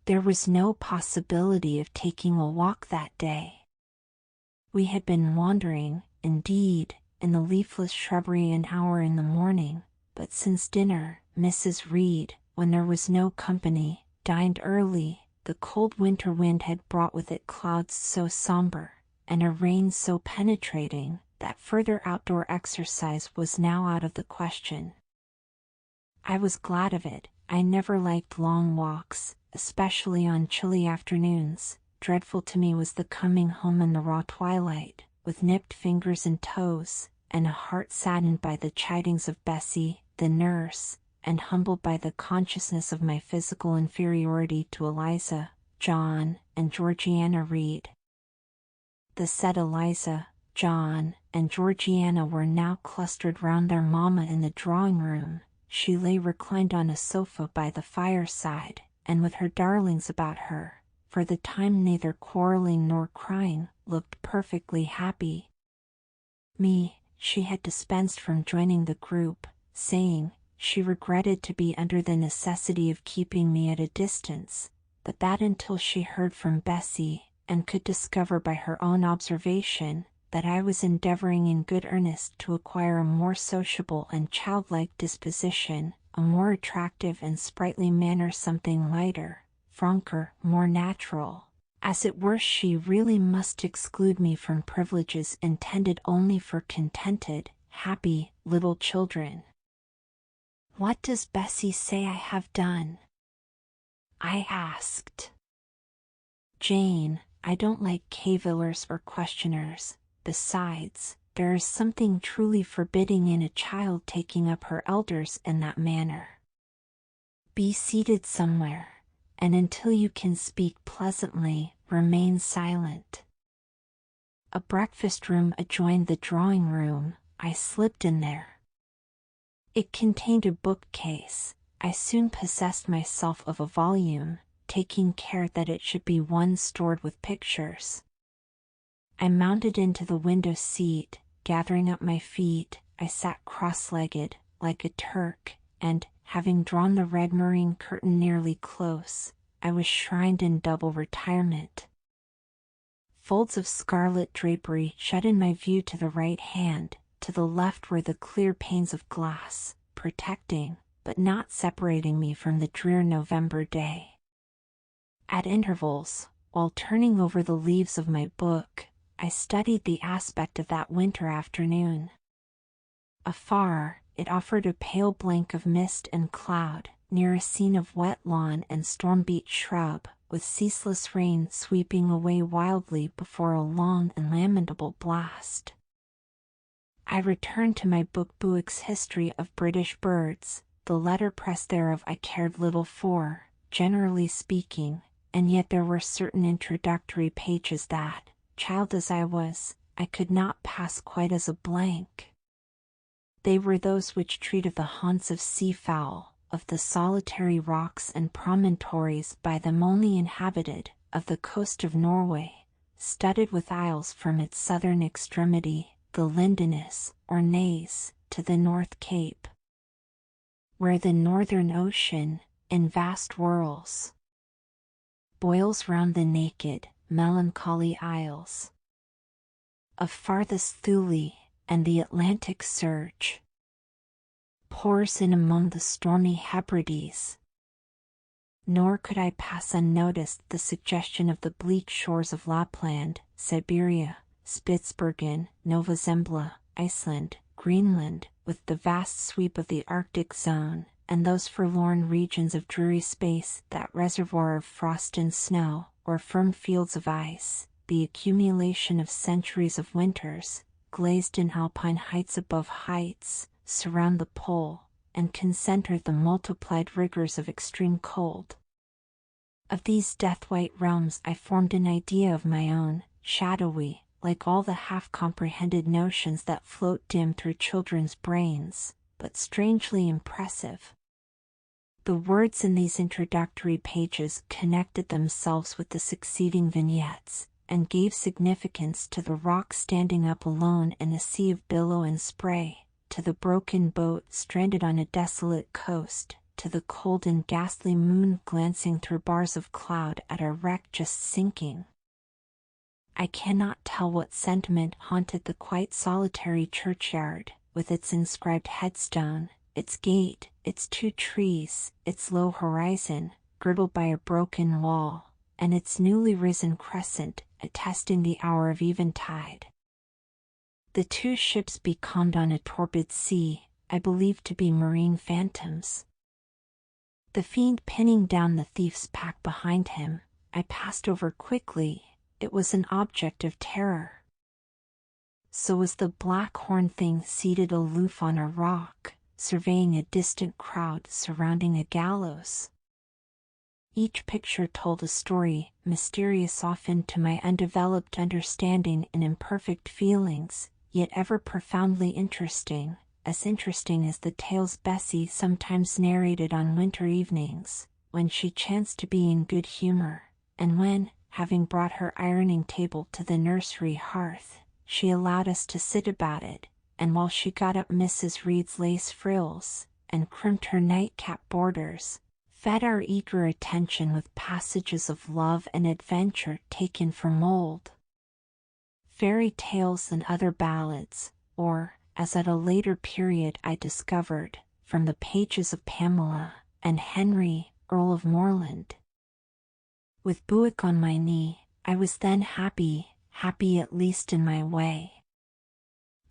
There was no possibility of taking a walk that day. We had been wandering, indeed, in the leafless shrubbery an hour in the morning, but since dinner, Mrs. Reed, when there was no company, dined early. The cold winter wind had brought with it clouds so somber, and a rain so penetrating, that further outdoor exercise was now out of the question. I was glad of it. I never liked long walks, especially on chilly afternoons. Dreadful to me was the coming home in the raw twilight, with nipped fingers and toes, and a heart saddened by the chidings of Bessie, the nurse, and humbled by the consciousness of my physical inferiority to Eliza, John, and Georgiana Reed. The said Eliza, John, and Georgiana were now clustered round their mamma in the drawing-room. She lay reclined on a sofa by the fireside, and with her darlings about her, for the time neither quarrelling nor crying, looked perfectly happy. Me, she had dispensed from joining the group, saying, she regretted to be under the necessity of keeping me at a distance, but that until she heard from Bessie, and could discover by her own observation, that I was endeavoring in good earnest to acquire a more sociable and childlike disposition, a more attractive and sprightly manner, something lighter, franker, more natural. As it were, she really must exclude me from privileges intended only for contented, happy, little children. What does Bessie say I have done? I asked. Jane, I don't like cavillers or questioners. Besides, there is something truly forbidding in a child taking up her elders in that manner. Be seated somewhere, and until you can speak pleasantly, remain silent. A breakfast room adjoined the drawing room. I slipped in there. It contained a bookcase. I soon possessed myself of a volume, taking care that it should be one stored with pictures. I mounted into the window seat. Gathering up my feet, I sat cross-legged, like a Turk, and, having drawn the red moreen curtain nearly close, I was shrined in double retirement. Folds of scarlet drapery shut in my view to the right hand. To the left were the clear panes of glass, protecting, but not separating me from the drear November day. At intervals, while turning over the leaves of my book, I studied the aspect of that winter afternoon. Afar, it offered a pale blank of mist and cloud, near a scene of wet lawn and storm-beat shrub, with ceaseless rain sweeping away wildly before a long and lamentable blast. I returned to my book Buick's History of British Birds. The letterpress thereof I cared little for, generally speaking, and yet there were certain introductory pages that, child as I was, I could not pass quite as a blank. They were those which treat of the haunts of seafowl, of the solitary rocks and promontories by them only inhabited, of the coast of Norway, studded with isles from its southern extremity, the Lindeness, or Naze, to the North Cape, where the northern ocean, in vast whirls, boils round the naked, melancholy isles of farthest Thule, and the Atlantic surge pours in among the stormy Hebrides. Nor could I pass unnoticed the suggestion of the bleak shores of Lapland, Siberia, Spitzbergen, Nova Zembla, Iceland, Greenland, with the vast sweep of the Arctic zone, and those forlorn regions of dreary space, that reservoir of frost and snow, or firm fields of ice, the accumulation of centuries of winters, glazed in alpine heights above heights, surround the pole, and concentre the multiplied rigors of extreme cold. Of these death-white realms I formed an idea of my own, shadowy, like all the half-comprehended notions that float dim through children's brains, but strangely impressive. The words in these introductory pages connected themselves with the succeeding vignettes, and gave significance to the rock standing up alone in a sea of billow and spray, to the broken boat stranded on a desolate coast, to the cold and ghastly moon glancing through bars of cloud at a wreck just sinking. I cannot tell what sentiment haunted the quite solitary churchyard, with its inscribed headstone, its gate, its 2 trees, its low horizon, girdled by a broken wall, and its newly risen crescent, attesting the hour of eventide. The 2 ships becalmed on a torpid sea, I believed to be marine phantoms. The fiend pinning down the thief's pack behind him, I passed over quickly. It was an object of terror. So was the black horned thing seated aloof on a rock, surveying a distant crowd surrounding a gallows. Each picture told a story, mysterious often to my undeveloped understanding and imperfect feelings, yet ever profoundly interesting, as interesting as the tales Bessie sometimes narrated on winter evenings, when she chanced to be in good humor, and when, having brought her ironing table to the nursery hearth, she allowed us to sit about it, and while she got up Mrs. Reed's lace frills, and crimped her nightcap borders, fed our eager attention with passages of love and adventure taken from old fairy tales and other ballads, or, as at a later period I discovered, from the pages of Pamela and Henry, Earl of Morland. With Buick on my knee, I was then happy at least in my way.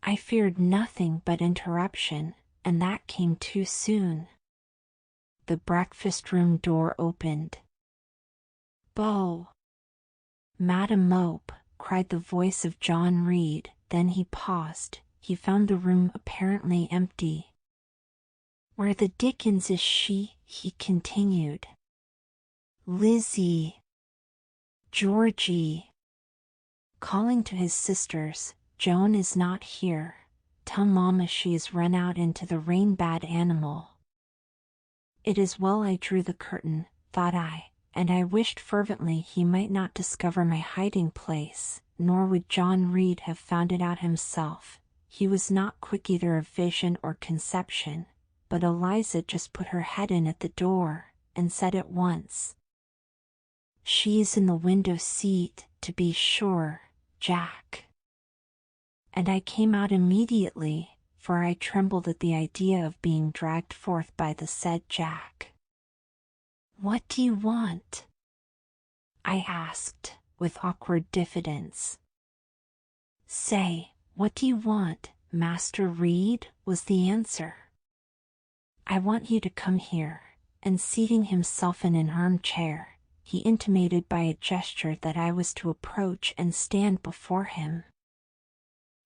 I feared nothing but interruption, and that came too soon. The breakfast-room door opened. "Beau!" "Madam Mope," cried the voice of John Reed, then he paused. He found the room apparently empty. "Where the dickens is she?" he continued. "Lizzie! Georgie!" Calling to his sisters, "Joan is not here. Tell Mamma she is run out into the rain, bad animal." It is well I drew the curtain, thought I, and I wished fervently he might not discover my hiding place, nor would John Reed have found it out himself. He was not quick either of vision or conception, but Eliza just put her head in at the door, and said at once, "She is in the window seat, to be sure, Jack." And I came out immediately, for I trembled at the idea of being dragged forth by the said Jack. "What do you want?" I asked, with awkward diffidence. "Say, what do you want, Master Reed?" was the answer. "I want you to come here," and seating himself in an armchair, he intimated by a gesture that I was to approach and stand before him.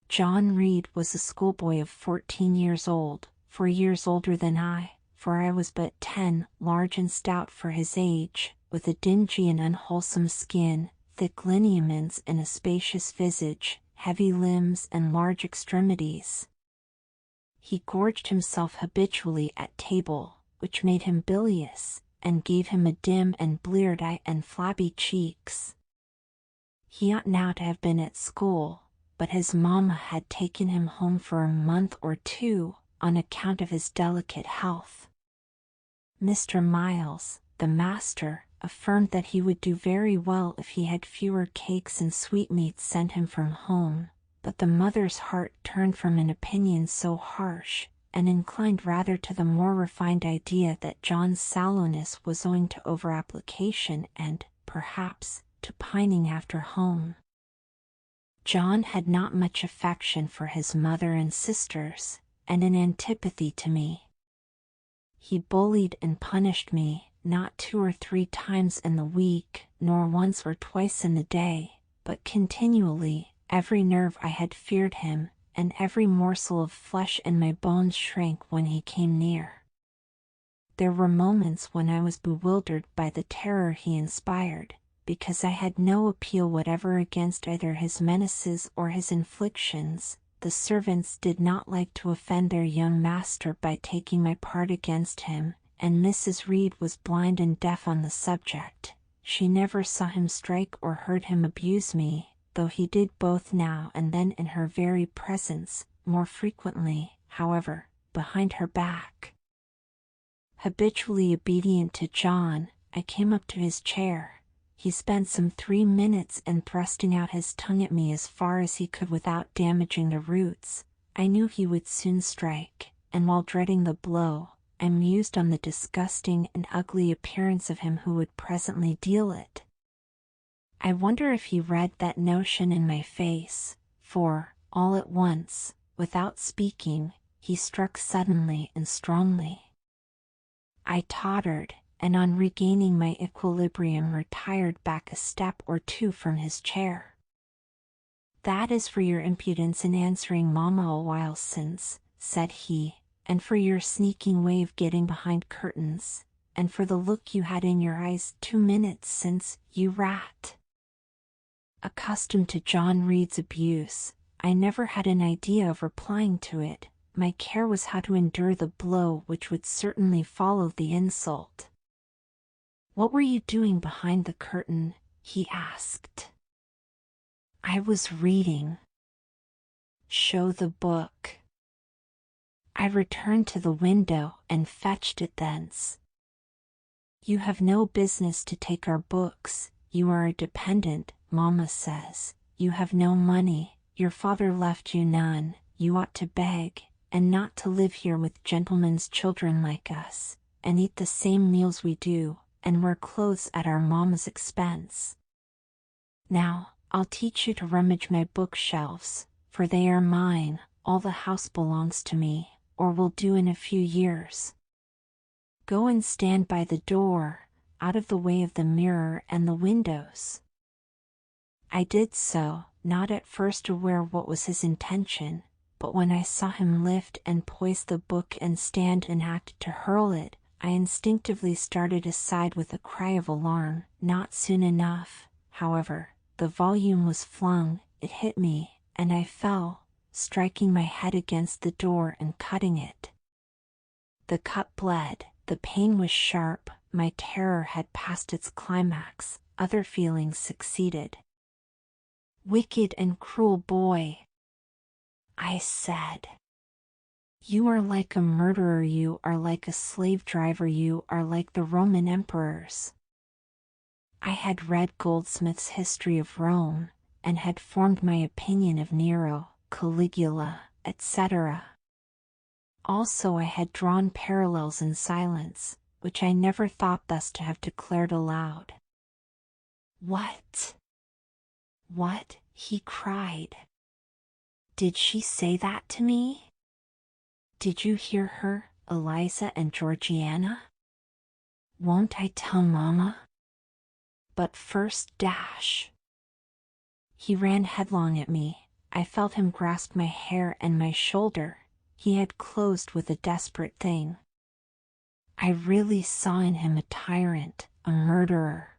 John Reed was a schoolboy of 14 years old, 4 years older than I, for I was but 10, large and stout for his age, with a dingy and unwholesome skin, thick lineaments and a spacious visage, heavy limbs and large extremities. He gorged himself habitually at table, which made him bilious, and gave him a dim and bleared eye and flabby cheeks. He ought now to have been at school, but his mamma had taken him home for a month or 2, on account of his delicate health. Mr. Miles, the master, affirmed that he would do very well if he had fewer cakes and sweetmeats sent him from home, but the mother's heart turned from an opinion so harsh, and inclined rather to the more refined idea that John's sallowness was owing to over-application and, perhaps, to pining after home. John had not much affection for his mother and sisters, and an antipathy to me. He bullied and punished me, not 2 or 3 times in the week, nor once or twice in the day, but continually. Every nerve I had feared him, and every morsel of flesh in my bones shrank when he came near. There were moments when I was bewildered by the terror he inspired, because I had no appeal whatever against either his menaces or his inflictions. The servants did not like to offend their young master by taking my part against him, and Mrs. Reed was blind and deaf on the subject. She never saw him strike or heard him abuse me, though he did both now and then in her very presence, more frequently, however, behind her back. Habitually obedient to John, I came up to his chair. He spent some 3 minutes in thrusting out his tongue at me as far as he could without damaging the roots. I knew he would soon strike, and while dreading the blow, I mused on the disgusting and ugly appearance of him who would presently deal it. I wonder if he read that notion in my face, for, all at once, without speaking, he struck suddenly and strongly. I tottered, and on regaining my equilibrium retired back a step or two from his chair. "That is for your impudence in answering Mamma a while since," said he, "and for your sneaking way of getting behind curtains, and for the look you had in your eyes 2 minutes since, you rat." Accustomed to John Reed's abuse, I never had an idea of replying to it. My care was how to endure the blow which would certainly follow the insult. "What were you doing behind the curtain?" he asked. "I was reading." "Show the book." I returned to the window and fetched it thence. "You have no business to take our books. You are a dependent, Mamma says. You have no money, your father left you none, you ought to beg, and not to live here with gentlemen's children like us, and eat the same meals we do, and wear clothes at our mamma's expense. Now, I'll teach you to rummage my bookshelves, for they are mine, all the house belongs to me, or will do in a few years. Go and stand by the door, out of the way of the mirror and the windows." I did so, not at first aware what was his intention, but when I saw him lift and poise the book and stand and act to hurl it, I instinctively started aside with a cry of alarm. Not soon enough, however, the volume was flung, it hit me, and I fell, striking my head against the door and cutting it. The cut bled, the pain was sharp, my terror had passed its climax, other feelings succeeded. "Wicked and cruel boy," I said. "You are like a murderer, you are like a slave driver, you are like the Roman emperors." I had read Goldsmith's History of Rome, and had formed my opinion of Nero, Caligula, etc. Also I had drawn parallels in silence, which I never thought thus to have declared aloud. "What? What?" he cried. "Did she say that to me? Did you hear her, Eliza and Georgiana? Won't I tell Mamma? But first dash." He ran headlong at me. I felt him grasp my hair and my shoulder. He had closed with a desperate thing. I really saw in him a tyrant, a murderer.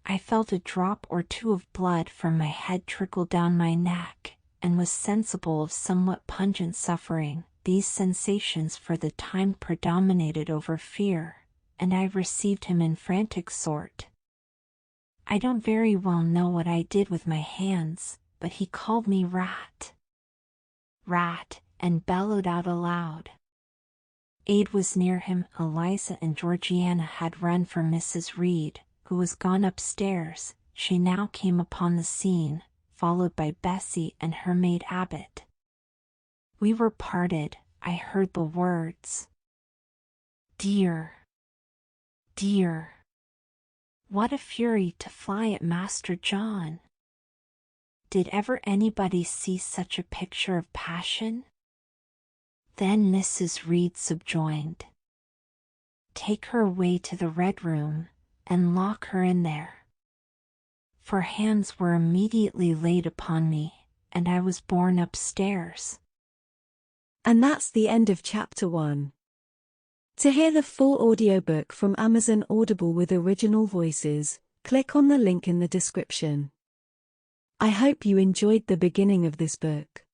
I felt a drop or two of blood from my head trickle down my neck, and was sensible of somewhat pungent suffering. These sensations for the time predominated over fear, and I received him in frantic sort. I don't very well know what I did with my hands, but he called me rat. Rat, and bellowed out aloud. Aid was near him. Eliza and Georgiana had run for Mrs. Reed, who was gone upstairs. She now came upon the scene, followed by Bessie and her maid Abbott. We were parted. I heard the words, "Dear, dear." What a fury to fly at Master John! Did ever anybody see such a picture of passion? Then Mrs. Reed subjoined, "Take her away to the Red Room, and lock her in there." For hands were immediately laid upon me, and I was borne upstairs. And that's the end of Chapter 1. To hear the full audiobook from Amazon Audible with original voices, click on the link in the description. I hope you enjoyed the beginning of this book.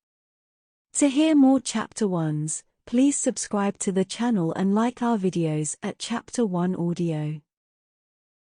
To hear more Chapter 1s, please subscribe to the channel and like our videos at Chapter 1 Audio.